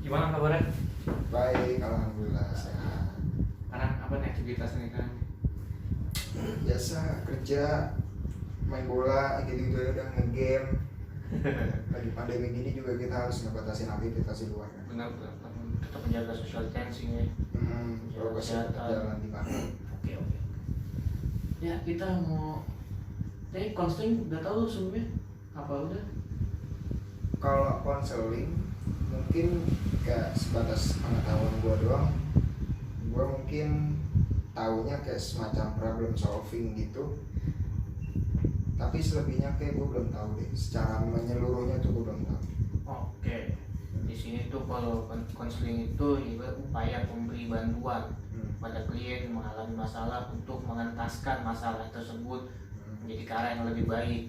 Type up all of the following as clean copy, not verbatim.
Gimana kabarnya? Baik, alhamdulillah sehat. Sekarang apa nih aktivitasnya kan? Biasa kerja, main bola, gitu-gitu ya, udah ngegame. Lagi pandemi gini juga kita harus ngebatasin aktivitas di luar kan. Benar, tetap menjaga social distancing ya. Progres tetap jalan di mana. Oke. Ya kita mau, konseling udah tahu sebelumnya apa udah? Kalau konseling mungkin kayak sebatas pengetahuan gue doang. Gue mungkin taunya kayak semacam problem solving gitu, tapi selebihnya kayak gue belum tahu deh. Secara menyeluruhnya tuh gue belum tahu. Oke. Di sini tuh kalau konseling itu ya upaya memberi bantuan pada klien yang mengalami masalah untuk mengentaskan masalah tersebut menjadi ke arah yang lebih baik.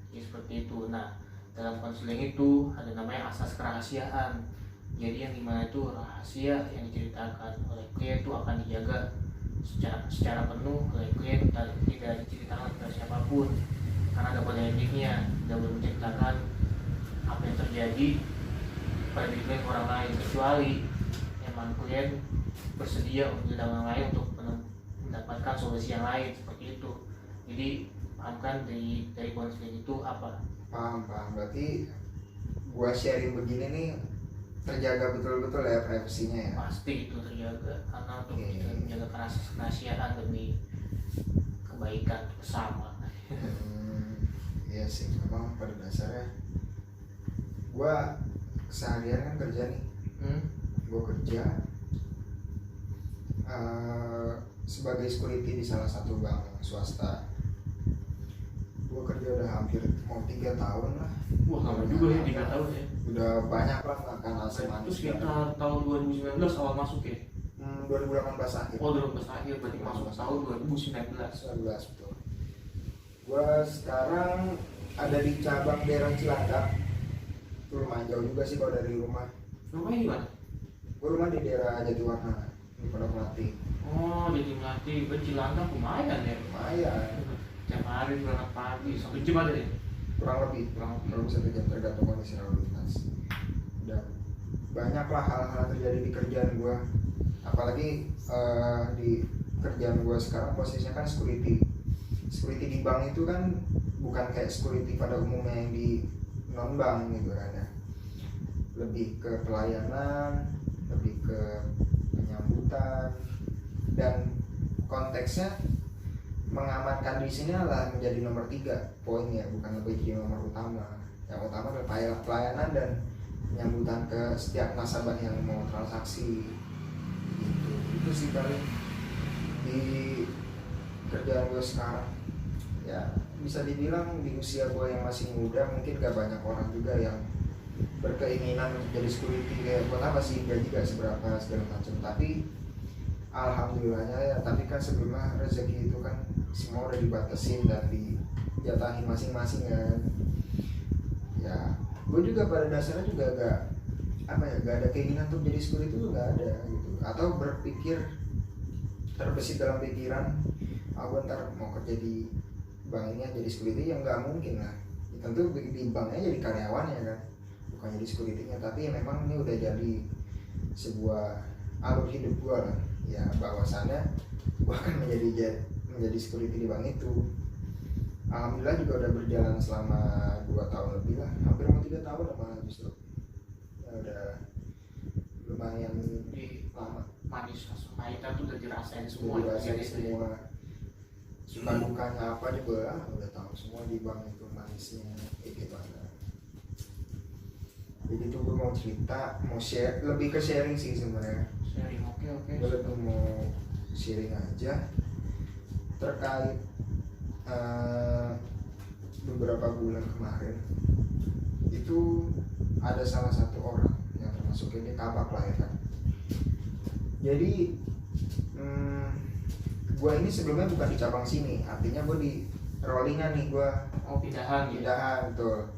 Ya, seperti itu. Nah, dalam konseling itu ada namanya asas kerahasiaan. Jadi yang dimana itu rahasia yang diceritakan oleh klien itu akan dijaga secara penuh oleh klien, tidak diceritakan kepada siapapun karena ada kode etiknya, tidak boleh menceritakan apa yang terjadi pada diri klien orang lain kecuali emang klien bersedia untuk dengan orang lain untuk mendapatkan solusi yang lain seperti itu. Jadi paham kan dari konseling itu apa? Paham. Berarti gua sharing begini nih terjaga betul-betul ya privasinya ya. Pasti itu terjaga karena untuk menjaga kerahasiaan demi kebaikan bersama. Iya sih, memang pada dasarnya gua seharian kan kerja nih. Gua kerja sebagai security di salah satu bank swasta. Gue kerja udah hampir mau 3 tahun lah. Wah, lama juga ya 3 tahun ya. Udah banyak lah makan asam Itu manis. sekitar tahun 2019 awal masuk ya? 2018 akhir. Oh, 2018 akhir, berarti masuk tahun 2019. 19 betul. Gue sekarang ada di cabang daerah Cilandak. Itu lumayan jauh juga sih kalau dari rumah. Rumahnya di mana? Gue rumah di daerah Jatiwarna, di Pondok Melati. Oh, di Melati, Cilandak lumayan ya. Lumayan. Tiap hari berangkat pagi, 1 jam ada ya? Kurang lebih 1 jam tergantung kondisi lalu lintas. Udah banyak lah hal-hal terjadi di kerjaan gue. Apalagi di kerjaan gue sekarang posisinya kan security di bank itu kan bukan kayak security pada umumnya yang di non bank gitu kan ya. Lebih ke pelayanan, lebih ke penyambutan, dan konteksnya mengamankan di sini adalah menjadi nomor 3 poinnya, bukan lebih jadi nomor utama. Yang utama adalah pelayanan dan penyambutan ke setiap nasabah yang mau transaksi. Itu sih paling di kerjaan gue sekarang. Ya bisa dibilang di usia gue yang masih muda mungkin gak banyak orang juga yang berkeinginan untuk jadi security. Kayak buat apa sih, gaji gak seberapa segala macam. Tapi alhamdulillahnya ya, tapi kan sebelumnya rezeki itu kan semua udah dibatasin dan dijatahin masing-masing kan. Ya gue juga pada dasarnya juga gak ada keinginan untuk jadi security itu gak ada gitu, atau berpikir terbesit dalam pikiran gue ntar mau kerja di bank ini jadi security, yang gak mungkin lah. Ya, tentu di banknya jadi karyawan ya kan, bukan jadi security-nya. Tapi ya memang ini udah jadi sebuah alur hidup gue lah ya, bahwasannya gue akan menjadi security di bank itu. Alhamdulillah juga udah berjalan selama 2 tahun lebih lah, hampir mau 3 tahun malah justru ya, udah lumayan lama. Manis, pahitan tuh udah dirasain semua. Dirasain semua. Suka dukanya apa juga udah tahu semua di bank itu, manisnya kayak gimana. Jadi tuh gue mau cerita, mau share, lebih ke sharing sih sebenarnya. Sharing, oke. Gue lebih mau sharing aja terkait beberapa bulan kemarin itu ada salah satu orang yang termasuk ini kabak lah ya kan. Jadi gue ini sebelumnya bukan di cabang sini, artinya gue di rollingan nih gue. Oh, pindahan betul.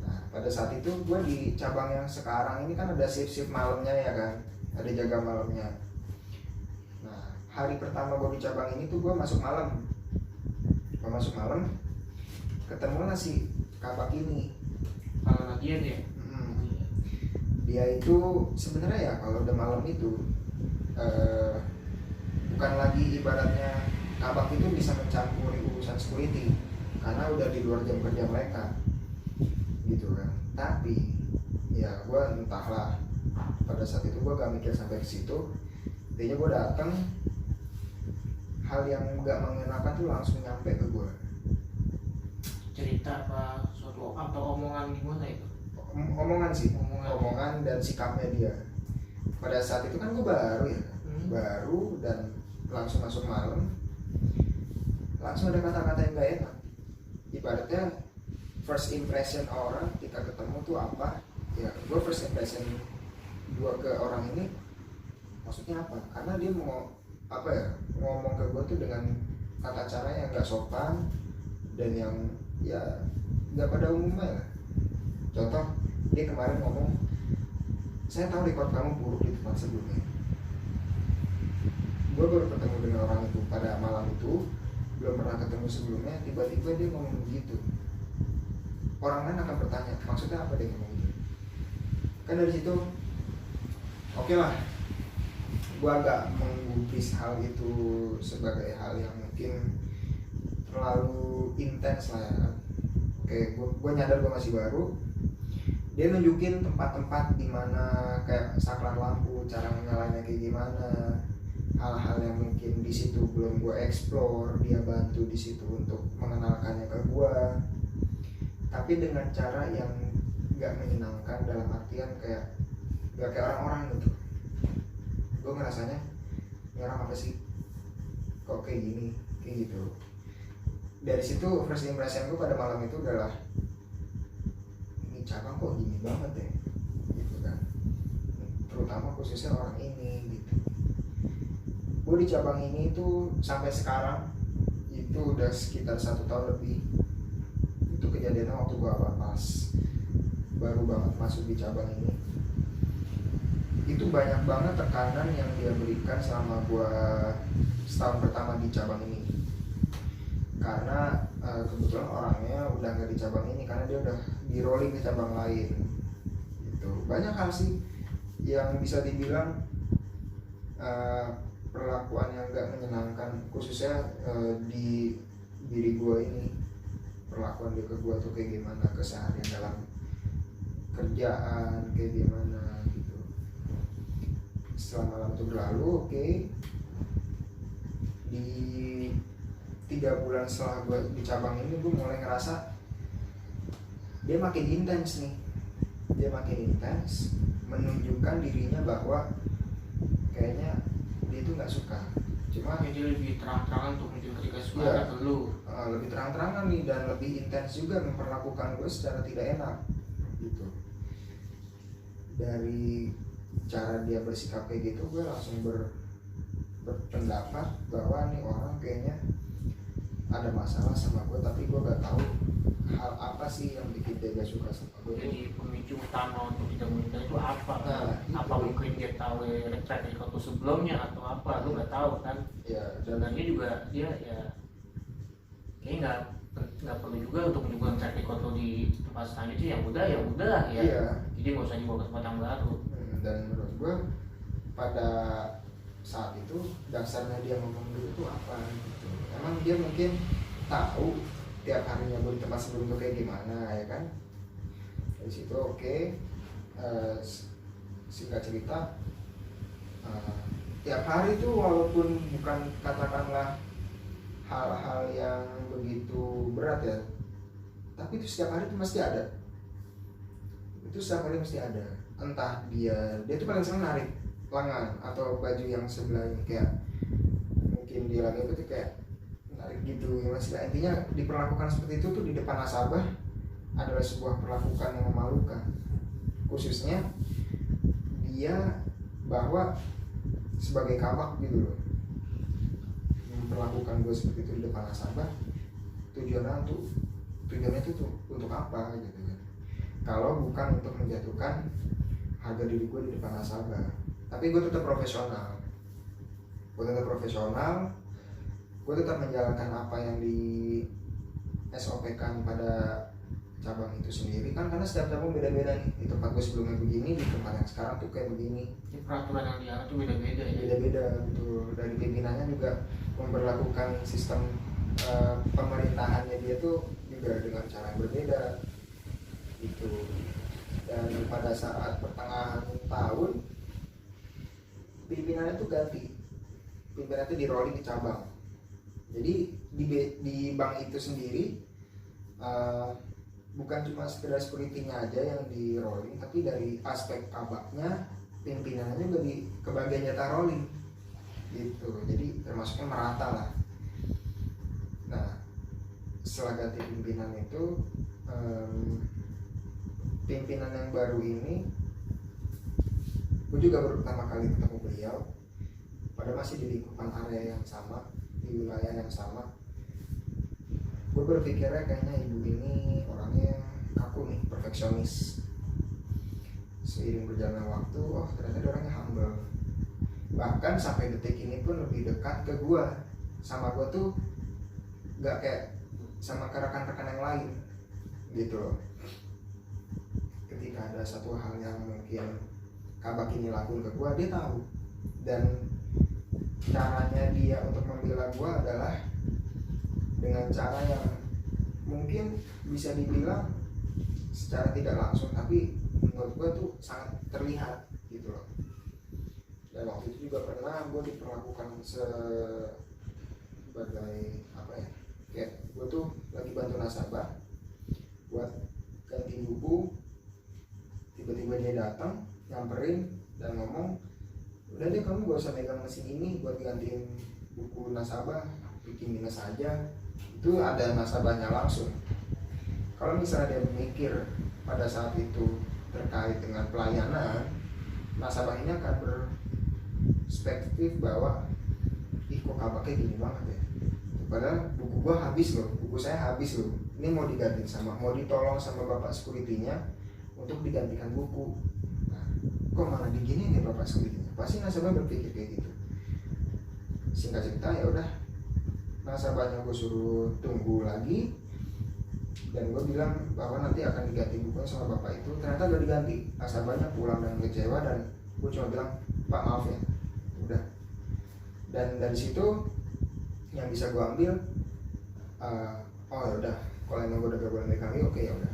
Nah pada saat itu gue di cabang yang sekarang ini kan ada shift malamnya ya kan, ada jaga malamnya. Nah hari pertama gue di cabang ini tuh gue masuk malam, ketemu lah si kabak ini. Kalau latihan ya? dia itu sebenarnya ya kalau udah malam itu bukan lagi ibaratnya kabak itu bisa mencampuri urusan security karena udah di luar jam kerja mereka gitu kan. Tapi ya gue entahlah, pada saat itu gue gak mikir sampai ke situ. Intinya gue datang, hal yang gak mengenakan tuh langsung nyampe ke gue. Cerita apa suatu atau omongan gimana itu? Omongan sih, omongan dan sikapnya dia. Pada saat itu kan gue baru ya, baru dan langsung masuk malam, langsung ada kata-kata yang gak enak. Ibaratnya first impression orang ketika ketemu tuh apa ya, gue first impression gue ke orang ini maksudnya apa, karena dia mau apa ya, ngomong ke gue tuh dengan tata cara yang gak sopan dan yang ya gak pada umumnya lah. Contoh, dia kemarin ngomong, saya tahu rekod kamu buruk di tempat sebelumnya. Gue baru ketemu dengan orang itu pada malam itu, belum pernah ketemu sebelumnya, tiba-tiba dia ngomong begitu. Orang lain akan bertanya, maksudnya apa dia ngomong gitu? Kan dari situ, oke lah, gue agak menggubris hal itu sebagai hal yang mungkin terlalu intens lah ya. Oke, gue nyadar gue masih baru. Dia nunjukin tempat-tempat di mana kayak saklar lampu, cara menyalainnya kayak gimana, hal-hal yang mungkin di situ belum gue explore, dia bantu di situ untuk mengenalkannya ke gue, tapi dengan cara yang nggak menyenangkan, dalam artian kayak nggak kayak orang-orang gitu. Gue ngerasanya ini orang apa sih, kok kayak gini, kayak gitu. Dari situ first impression gue pada malam itu adalah ini cabang kok gini banget ya, gitu kan. Terutama khususnya orang ini gitu. Gue di cabang ini tuh sampai sekarang itu udah sekitar 1 tahun lebih. Itu kejadiannya waktu gue pas baru banget masuk di cabang ini. Itu banyak banget tekanan yang dia berikan selama gue setahun pertama di cabang ini. Karena kebetulan orangnya udah nggak di cabang ini, karena dia udah di rolling ke cabang lain gitu. Banyak hal sih yang bisa dibilang perlakuan yang nggak menyenangkan, khususnya di diri gue ini. Perlakuan dia ke gue tuh kayak gimana, keseharian dalam kerjaan kayak gimana gitu. Setelah malam itu berlalu, oke. Di 3 bulan setelah gue di cabang ini, gue mulai ngerasa dia makin intens nih. Dia makin intens, menunjukkan dirinya bahwa kayaknya dia itu nggak suka. Cuma jadi lebih terang-terangan untuk menunjukkan ketika suka ya, ke lu. Lebih terang-terangan nih, dan lebih intens juga memperlakukan gue secara tidak enak gitu. Dari cara dia bersikap kayak gitu, gue langsung berpendapat bahwa nih orang kayaknya ada masalah sama gue, tapi gue gak tahu hal apa sih yang bikin dia gak suka sama gue. Jadi pemicu utama untuk tidak menikah itu apa? Apa mungkin dia tahu track record sebelumnya atau apa? Lu nggak tahu kan? Ya, dan dia juga dia ya kayaknya nggak perlu juga untuk menunjukkan track record lu di tempat selanjutnya. Ya udah ya. Iya. Jadi nggak usah dibawa ke tempat yang baru. Dan menurut gue pada saat itu dasarnya dia ngomong dulu itu apa gitu. Emang dia mungkin tahu tiap harinya gue di tempat sebelum itu kayak gimana ya kan. Dari situ oke. Singkat cerita, tiap hari itu walaupun bukan katakanlah hal-hal yang begitu berat ya, tapi itu setiap hari itu mesti ada. Itu setiap hari mesti ada. Entah dia tuh paling senang narik lengan atau baju yang sebelahnya, kayak mungkin dia lagi itu kayak narik gitu ya mas. Intinya diperlakukan seperti itu tuh di depan nasabah adalah sebuah perlakuan yang memalukan. Khususnya dia bahwa sebagai kabak gitu loh, memperlakukan gue seperti itu di depan nasabah. Tujuannya itu tuh untuk apa gitu kan? Kalau bukan untuk menjatuhkan harga diri gue di depan nasabah. Tapi gue tetap profesional. Gue tetap menjalankan apa yang di SOP kan pada cabang itu sendiri kan, karena setiap cabang beda-beda nih. Di tempat gue sebelumnya begini, di tempat yang sekarang tuh kayak begini. Jadi peraturan yang dianut tuh beda-beda ya. Beda-beda betul. Dari pimpinannya juga memperlakukan sistem pemerintahannya dia tuh juga dengan cara yang berbeda gitu. Dan pada saat pertengahan tahun pimpinannya tuh ganti, pimpinannya tuh di rolling ke cabang. Jadi di bank itu sendiri bukan cuma sekedar security-nya aja yang di rolling, tapi dari aspek kabaknya, pimpinannya juga di kebagian jatah rolling gitu. Jadi termasuknya merata lah. Nah setelah ganti pimpinan itu, pimpinan yang baru ini gue juga baru pertama kali ketemu beliau, padahal masih di lingkupan area yang sama, di wilayah yang sama. Gue berpikirnya kayaknya ibu ini orangnya kaku nih, perfeksionis. Seiring berjalannya waktu, oh ternyata dia orangnya humble. Bahkan sampai detik ini pun lebih dekat ke gue. Sama gue tuh gak kayak sama ke rekan-rekan yang lain gitu loh. Ketika ada satu hal yang mungkin kabak ini lakuin ke gue, dia tahu. Dan caranya dia untuk membela gue adalah dengan cara yang mungkin bisa dibilang secara tidak langsung, tapi menurut gue tuh sangat terlihat gitu loh. Dan waktu itu juga pernah gue diperlakukan sebagai apa ya, kayak gue tuh lagi bantu nasabah buat ganti buku, tiba-tiba dia datang nyamperin dan ngomong, udah deh kamu gak usah megang mesin ini buat gantiin buku nasabah, bikin minus aja. Itu ada nasabahnya langsung. Kalau misalnya dia mikir pada saat itu terkait dengan pelayanan, nasabah ini akan berspektif bahwa ih kok kabaknya gini banget ya, padahal buku gua habis loh, buku saya habis loh, ini mau diganti sama, mau ditolong sama bapak security-nya untuk digantikan buku. Nah, kok malah digini nih bapak security-nya? Pasti nasabah berpikir kayak gitu. Singkat cerita ya udah, nasabahnya gue suruh tunggu lagi, dan gue bilang bahwa nanti akan diganti bukunya sama bapak itu. Ternyata udah diganti. Nasabahnya pulang dengan kecewa, dan gue cuma bilang, Pak maaf ya, udah. Dan dari situ yang bisa gue ambil, oh ya udah, kalau emang gue udah gak boleh megang, oke ya udah.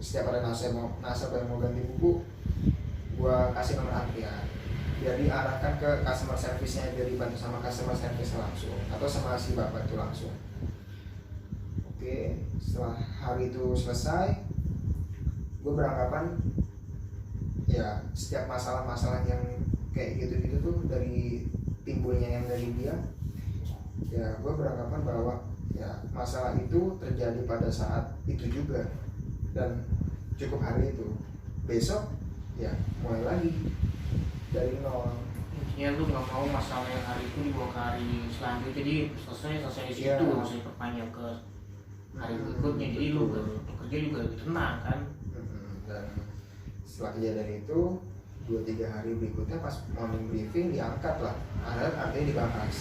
Setiap ada nasabah yang mau ganti buku, gue kasih nomor antrian, biar diarahkan ke customer service-nya, biar dibantu sama customer service langsung atau sama si bapak itu langsung. Oke, setelah hari itu selesai, gue beranggapan ya setiap masalah-masalah yang kayak gitu-gitu tuh dari timbulnya yang dari dia, ya gue beranggapan bahwa ya masalah itu terjadi pada saat itu juga, dan cukup hari itu. Besok ya mulai lagi dari nol. Intinya lu nggak mau masalah yang hari itu dibawa ke hari selanjutnya, jadi selesai di situ, Yeah. nggak usah diperpanjang ke hari berikutnya. Jadi lu bekerja juga lebih tenang kan. Dan setelah kejadian itu 2-3 hari berikutnya pas morning briefing diangkat lah, artinya dibahas.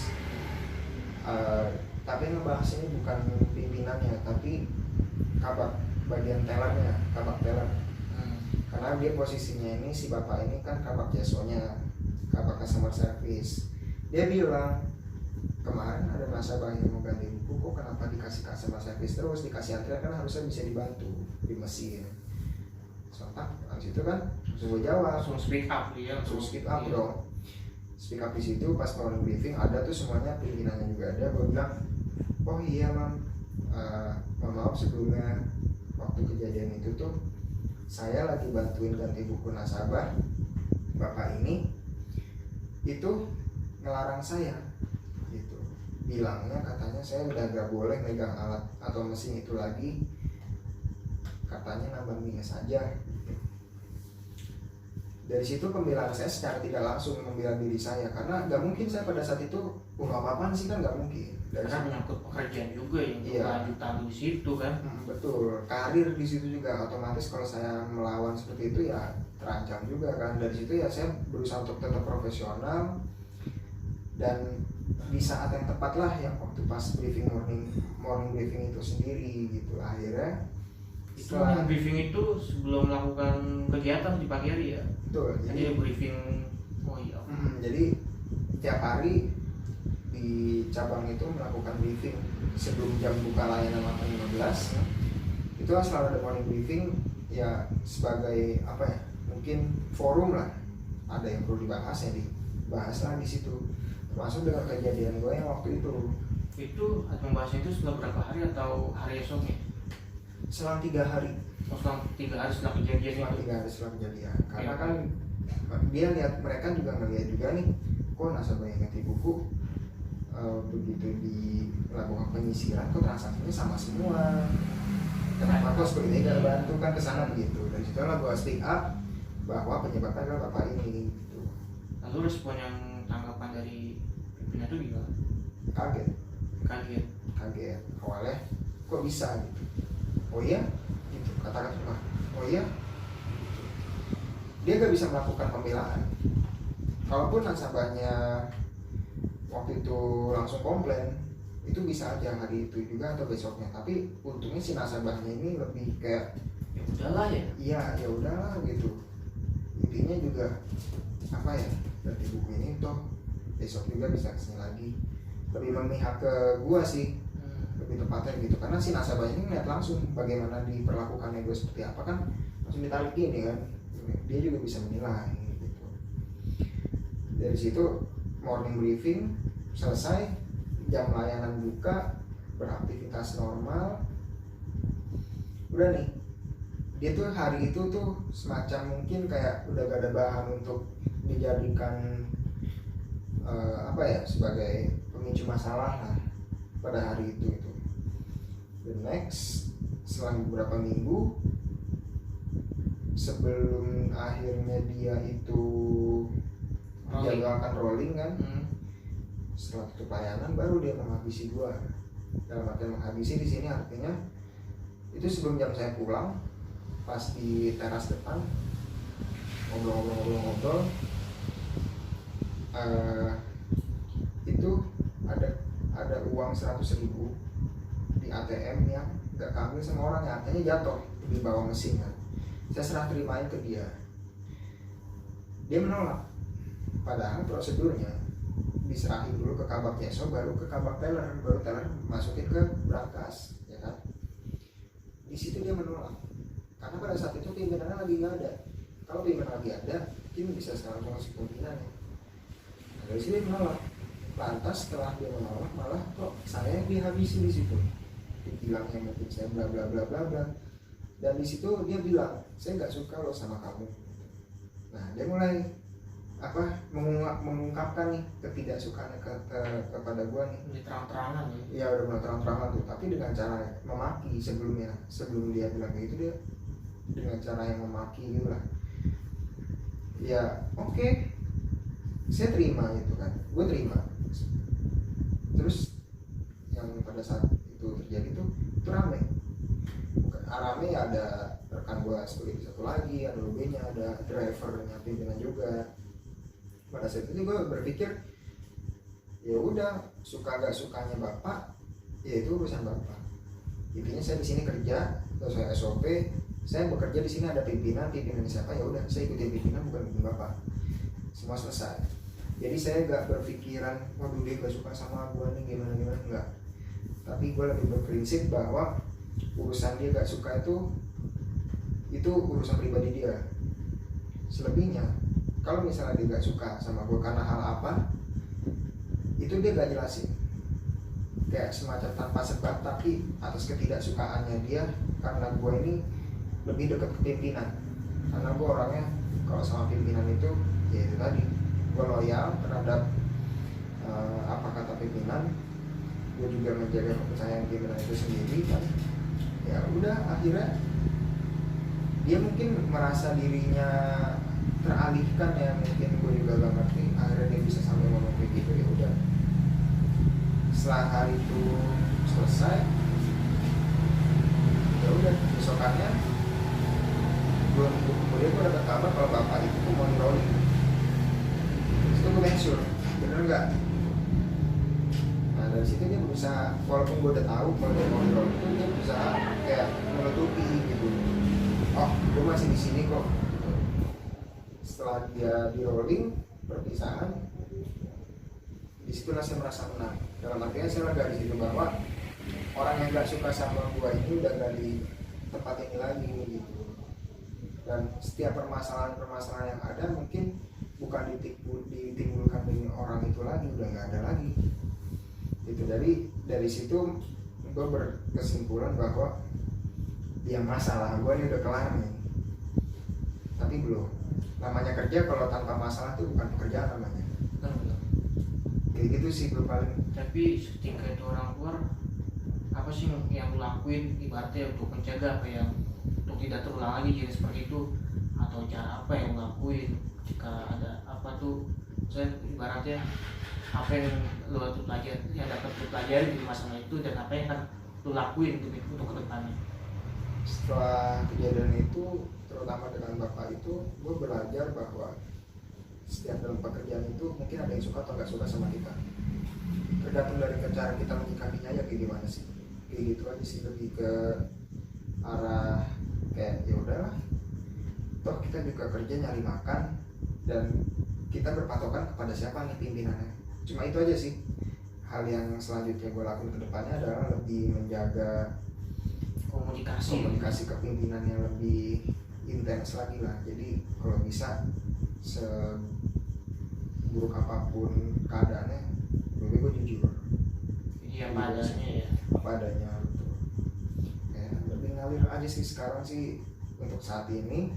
Tapi ngebahas ini bukan pimpinannya, tapi kabak bagian tellernya, kabak teller. Karena dia posisinya ini, si bapak ini kan kabak jasonya, kabak customer service. Dia bilang, kemarin ada nasabah yang mau ganti buku, kok kenapa dikasih customer service terus, dikasih antrian, kan harusnya bisa dibantu di mesin. Sontak, langsung itu kan langsung gue jawab, Langsung speak up dia, langsung speak up dong. Speak up di situ pas morning briefing ada tuh semuanya, pimpinannya juga ada. Gue bilang, oh iya mam, mohon maaf sebelumnya, waktu kejadian itu tuh saya lagi bantuin ganti buku nasabah, bapak ini itu ngelarang saya gitu, bilangnya katanya saya udah gak boleh megang alat atau mesin itu lagi, katanya nambah minus aja gitu. Dari situ pembelaan saya secara tidak langsung membela diri saya, karena gak mungkin saya pada saat itu apa-apaan sih, kan gak mungkin. karena menyangkut pekerjaan juga yang Iya. berlanjutan di situ kan. Betul, karir di situ juga otomatis kalau saya melawan seperti itu ya terancam juga kan. Dari situ ya saya berusaha untuk tetap profesional, dan di saat yang tepat lah, yang waktu pas morning briefing itu sendiri gitu, akhirnya Itu yang briefing itu sebelum melakukan kegiatan di pagi hari ya. Betul. Jadi briefing. Oh iya. Jadi tiap hari di cabang itu melakukan briefing sebelum jam buka layanan 8.15. Itu selalu ada morning briefing ya, sebagai apa ya, mungkin forum lah, ada yang perlu dibahas ya dibahas lah di situ, termasuk dengan kejadian gue yang waktu itu membahasnya itu setelah berapa hari atau hari esoknya? selang 3 hari. Selang 3 hari setelah kejadian Selang itu? 3 hari setelah kejadian, karena Ya. kan dia lihat, mereka juga ngeliat juga nih, kok nasabah yang ngerti buku begitu dilakukan penyisiran kok transaksinya sama semua, kenapa kok seperti ini, gak bantu kan kesana begitu. Dari situ lah gue speak up bahwa penyebabnya adalah bapak ini gitu. Lalu respon yang tanggapan dari pimpinan itu gimana? Kaget awalnya, kok bisa gitu, oh iya gitu, kata-kata oh iya gitu. Dia gak bisa melakukan pembelaan. Kalaupun nasabahnya waktu itu langsung komplain, itu bisa aja hari itu juga atau besoknya. Tapi untungnya si nasabahnya ini lebih kayak Ya udahlah ya. iya ya udahlah gitu. Intinya juga apa ya, dari buku ini toh besok juga bisa kesini lagi. Lebih memihak ke gua sih, lebih tepatnya gitu, karena si nasabahnya ini ngeliat langsung bagaimana diperlakukannya gue seperti apa, kan langsung ditarik gini kan, dia juga bisa menilai gitu. Dari situ morning briefing selesai, jam layanan buka, beraktivitas normal. Udah nih, dia tuh hari itu tuh semacam mungkin kayak udah gak ada bahan untuk dijadikan apa ya, sebagai pemicu masalah lah pada hari itu. The next, selang beberapa minggu sebelum akhirnya dia itu menjadwalkan rolling kan, setelah tutup layanan baru dia menghabisi gua. Dalam artian menghabisi di sini artinya itu sebelum jam saya pulang, pas di teras depan ngobrol-ngobrol, itu ada uang 100.000 di ATM yang gak keambil sama orang, yang artinya jatuh di bawah mesin kan. Saya serah terimain ke dia, dia menolak. Padahal prosedurnya diserahin dulu ke kabak Yeso, baru ke kabak teller, baru teller masukin ke brankas, ya kan. Di situ dia menolak, karena pada saat itu pimpinannya lagi nggak ada. Kalau pimpinan lagi ada, mungkin bisa sekarang masuk pimpinannya. Nah, dari sini dia menolak. Lantas setelah dia menolak, malah kok saya dihabisi di situ. Dibilangnya mungkin saya bla bla bla bla bla. Dan di situ dia bilang, saya nggak suka loh sama kamu. Nah, dia mulai mengungkapkan nih ketidaksukaannya kepada gua nih. Ini terang-terangan ya. Ya udah mulai terang-terangan tuh, tapi dengan cara memaki sebelumnya. Sebelum dia bilang kayak gitu, dia dengan cara yang memaki gitu lah. Ya oke, saya terima gitu kan, gue terima. Terus yang pada saat itu terjadi tuh itu rame. Rame ya, ada rekan gue sebagai satu lagi, ada OB-nya, ada drivernya, pimpinan juga. Pada saat itu gue berpikir, ya udah, suka gak sukanya bapak, ya itu urusan bapak. Intinya saya di sini kerja, sesuai SOP, saya bekerja di sini, ada pimpinan siapa, ya udah saya ikutin pimpinan, bukan ikutin bapak. Semua selesai. Jadi saya gak berpikiran, waduh dia gak suka sama gue nih, gimana enggak. Tapi gue lebih berprinsip bahwa urusan dia gak suka itu urusan pribadi dia. Selebihnya, kalau misalnya dia gak suka sama gue karena hal apa, itu dia gak jelasin, kayak semacam tanpa sebab, tapi atas ketidaksukaannya dia karena gue ini lebih dekat ke pimpinan. Karena gue orangnya kalau sama pimpinan itu, ya itu tadi, gue loyal terhadap apa kata pimpinan. Gue juga menjaga kepercayaan pimpinan itu sendiri kan. Ya udah, akhirnya dia mungkin merasa dirinya teralihkan ya, mungkin gue juga gak ngerti. Akhirnya dia bisa sampai ngomong kayak gitu. Ya udah, setelah hari itu selesai, ya udah besokannya belum kemudian gue dapat kabar kalau bapak itu tuh mau rolling. Terus gue make sure bener nggak. Nah dari situ dia berusaha, walaupun gue udah tahu kalau dia kontrol itu, dia berusaha kayak menutupi gitu. Oh, gue masih di sini kok. Setelah dia di rolling perpisahan, disitulah saya merasa menang. Dalam artinya saya lega di situ bahwa orang yang gak suka sama gue ini udah gak di tempat ini lagi gitu. Dan setiap permasalahan yang ada mungkin bukan ditimbulkan dari orang itu lagi, udah nggak ada lagi. Itu dari situ gue berkesimpulan bahwa dia masalah gue ini udah kelar nih. Tapi belum. Namanya kerja kalau tanpa masalah itu bukan pekerjaan namanya. Kayak gitu sih gue paling. Tapi ketika itu orang keluar, apa sih yang lu lakuin ibaratnya untuk mencegah apa yang untuk tidak terulang lagi jadi seperti itu, atau cara apa yang lu lakuin jika ada apa tuh, saya ibaratnya apa yang lu pelajari, yang dapat lu pelajari di masalah itu, dan apa yang kan lu lakuin untuk kedepannya. Setelah kejadian itu, terutama dengan bapak itu, gue belajar bahwa setiap dalam pekerjaan itu mungkin ada yang suka atau nggak suka sama kita. Tergantung dari cara kita menyikapinya ya kayak gimana sih. Kayak gitu aja sih, lebih ke arah kayak ya udahlah. Toh kita juga kerja nyari makan dan kita berpatokan kepada siapa nih pimpinannya. Cuma itu aja sih. Hal yang selanjutnya gue lakukan ke depannya adalah lebih menjaga komunikasi kepimpinan yang lebih intens lagi lah. Jadi kalau bisa seburuk apapun keadaannya, lebih gue jujur. Jadi apa adanya ya. Apa adanya betul. Ya, lebih ngalir aja sih sekarang sih untuk saat ini.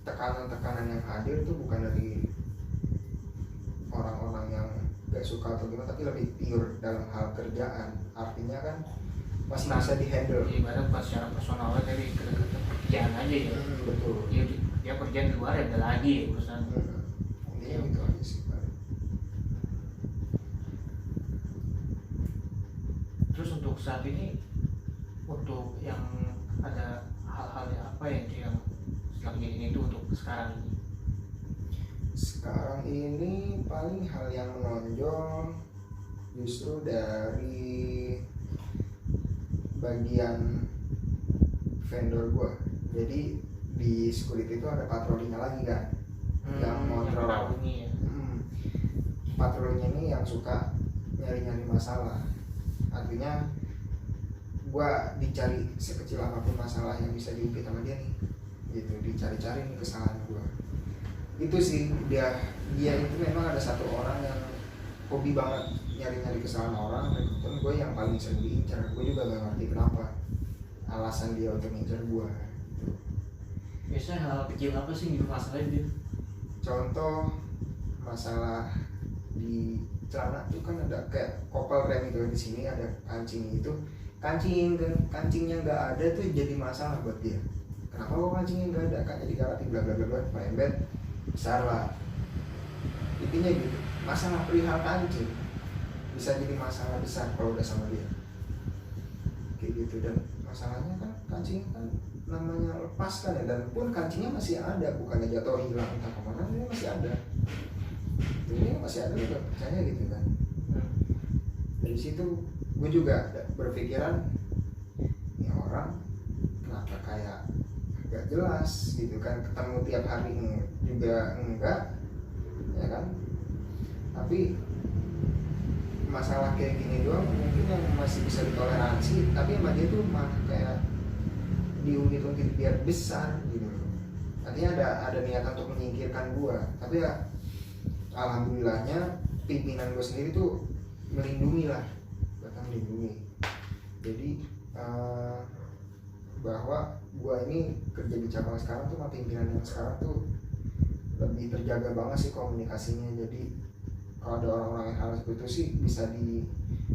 Tekanan-tekanan yang hadir itu bukan dari orang-orang yang gak suka atau gimana, tapi lebih pure dalam hal kerjaan. Artinya kan masih bisa dihandle. Ibarat pas secara personal dari kerjaan aja ya. Betul. Dia kerja di luar ya ada lagi ya urusan. Intinya gitu aja sih. Terus untuk saat ini, untuk yang ada hal-hal yang apa yang setelah kejadian itu untuk sekarang ini? Sekarang ini paling hal yang menonjol justru dari bagian vendor gue. Jadi di security itu ada patrolinya lagi kan, yang kontrol. Ya. Patrolinya ini yang suka nyari-nyari masalah. Artinya gue dicari sekecil apapun masalah yang bisa diungkit sama dia nih, gitu, dicari-cari nih kesalahan gue. Itu sih dia itu memang ada satu orang yang hobi banget nyari-nyari kesalahan orang, dan kebetulan gue yang paling sering diincar. Gue juga gak ngerti kenapa alasan dia untuk ngincar gue gitu. Biasanya hal kecil apa sih gitu masalahnya dia? Contoh masalah di celana itu kan ada kayak kopel rem gitu, di sini ada kancing, itu kancingnya nggak ada tuh jadi masalah buat dia. Kenapa kok kancingnya nggak ada, kan jadi galati bla bla bla bla, merembet besar lah. Intinya gitu, masalah perihal kancing bisa jadi masalah besar kalau udah sama dia kayak gitu. Dan masalahnya kan kancingnya kan namanya lepas kan ya, dan pun kancingnya masih ada, bukannya jatuh hilang entah kemana, ini masih ada. Ini masih ada, juga percaya gitu kan. Dari situ gue juga berpikiran, ini orang kenapa kayak gak jelas gitu kan, ketemu tiap hari juga enggak ya kan. Tapi masalah kayak gini doang mungkin yang masih bisa ditoleransi, tapi sama dia tuh malah kayak diungkit-ungkit biar besar gitu. Artinya ada niatan untuk menyingkirkan gue, tapi ya alhamdulillahnya pimpinan gue sendiri tuh melindungi lah, bahkan melindungi. Jadi bahwa gue ini kerja di cabang sekarang tuh sama pimpinan yang sekarang tuh lebih terjaga banget sih komunikasinya. Jadi kalau ada orang-orang yang hal seperti itu sih bisa di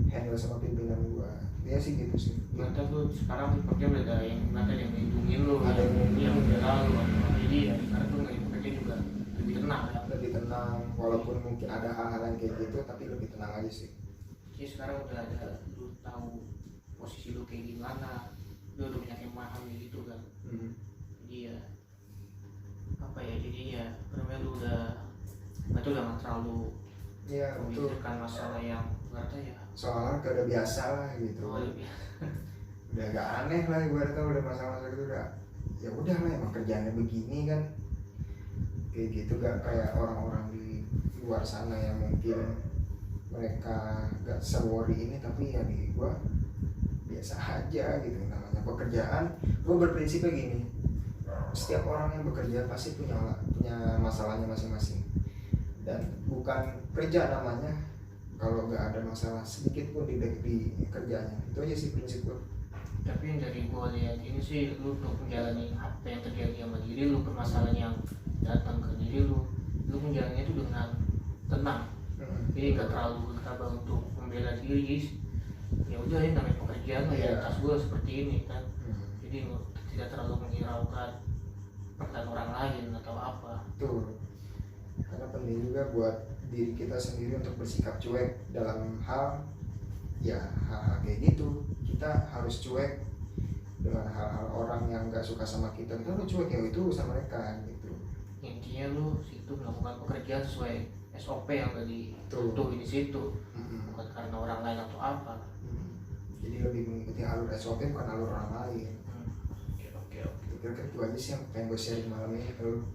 handle sama pimpinan gue. Dia sih gitu sih. Mantap lu sekarang kerja udah ada yang melindungi lu, ada yang membela lu. Jadi ya sekarang tuh nggak kerja juga lebih tenang ya. Lebih tenang, walaupun mungkin ada hal-hal yang kayak gitu, tapi lebih tenang aja sih. Jadi sekarang udah ada, lu tahu posisi lu kayak gimana, lu udah punya kemahan gitu kan. Jadi ya apa ya, jadi ya karena lu udah nggak terlalu Iya betul. memikirkan masalah yang berarti ya Soalnya udah biasa lah gitu. oh, lebih Udah agak aneh lah ibaratnya, udah masalah-masalah gitu udah ya udah lah emang kerjaannya begini kan, kayak gitu. Gak kayak orang-orang di luar sana yang mungkin mereka gak se-worry ini, tapi ya di gua biasa aja gitu. Namanya pekerjaan, gua berprinsipnya gini, setiap orang yang bekerja pasti punya masalahnya masing-masing, dan bukan kerja namanya kalau nggak ada masalah sedikit pun di kerjanya. Itu aja sih prinsip gua. tapi yang dari gue lihat ini sih lu untuk menjalani apa yang terjadi sama diri lu, permasalahan yang datang ke diri lu menjalannya itu dengan tenang. Jadi nggak terlalu gegabah untuk membela diri. Ya udah ini namanya pekerjaan, realitas gue seperti ini kan. Jadi tidak terlalu menghiraukan perkataan orang lain atau apa. Tuh, karena penting juga buat diri kita sendiri untuk bersikap cuek dalam hal kayak gitu. Kita harus cuek dengan hal-hal orang yang nggak suka sama kita. Kita harus cuek, ya itu urusan mereka gitu. Intinya lu situ melakukan pekerjaan sesuai SOP yang tadi tuh di situ, bukan karena orang lain atau apa. Jadi lebih mengikuti alur SOP bukan alur orang lain. Oke. Kira-kira itu aja sih yang pengen gue share malam ini ke lu.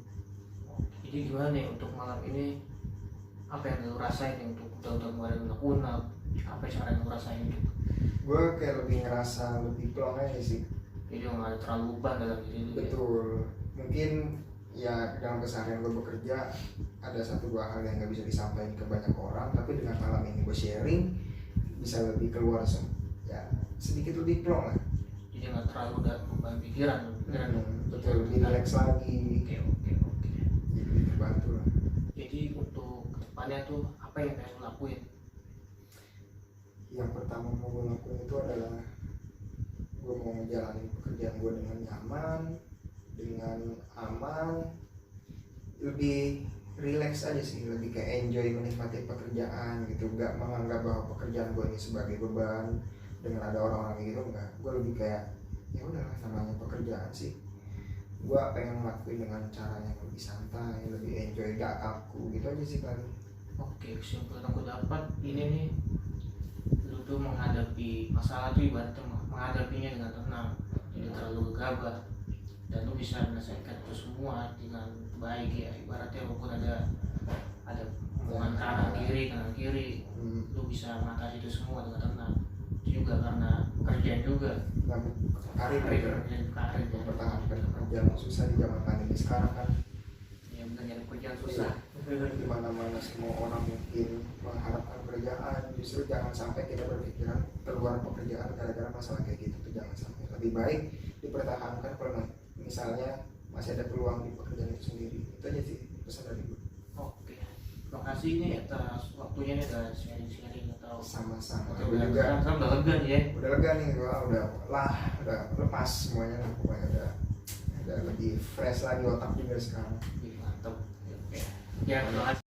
Jadi gimana nih untuk malam ini, apa yang lu rasain nih untuk udah kemarin unek-unek, apa yang sekarang lu rasain gitu? Gue kayak lebih ngerasa lebih plong aja sih. Jadi nggak ada terlalu beban dalam diri lu. Betul. Mungkin ya dalam keseharian gue bekerja ada 1-2 hal yang nggak bisa disampaikan ke banyak orang, tapi dengan malam ini gue sharing bisa lebih keluar ya sedikit lebih plong lah. Jadi nggak terlalu ada beban pikiran. Betul, lebih relax lagi. Oke. Jadi terbantu lah. Jadi untuk kedepannya tuh apa yang pengen lu lakuin? Yang pertama mau gue lakuin itu adalah gue mau menjalani pekerjaan gue dengan nyaman, dengan aman, lebih relax aja sih, lebih kayak enjoy menikmati pekerjaan gitu, nggak menganggap bahwa pekerjaan gue ini sebagai beban dengan ada orang-orang gitu, enggak. Gue lebih kayak ya udahlah, namanya pekerjaan sih, gue pengen ngelakuin dengan cara yang lebih santai, lebih enjoy, gak kaku gitu aja sih paling. Oke, kesimpulan aku dapat ini nih, lu tuh menghadapi masalah tuh ibaratnya menghadapinya dengan tenang, tidak terlalu gegabah, dan lu bisa menyelesaikan itu semua dengan baik ya. Ibaratnya walaupun ada omongan kanan kiri, lu bisa mengatasi itu semua dengan tenang. Itu juga karena pekerjaan juga, Karir mempertahankan pekerjaan susah di zaman pandemi sekarang kan. Ya benar, nyari pekerjaan susah. Di mana-mana semua orang mungkin mengharapkan pekerjaan, justru jangan sampai kita berpikiran keluar pekerjaan gara-gara masalah kayak gitu tuh, jangan sampai. Lebih baik dipertahankan kalau misalnya masih ada peluang di pekerjaan itu sendiri. Itu aja sih pesan dari gue. Oke, terima kasih nih atas waktunya nih, udah sharing atau Sama-sama. gue juga sekarang udah lega nih ya. Udah lega nih gua, udah lepas semuanya lah, pokoknya udah lebih fresh lagi otak juga sekarang. Mantap. Oke. Ya, terima kasih.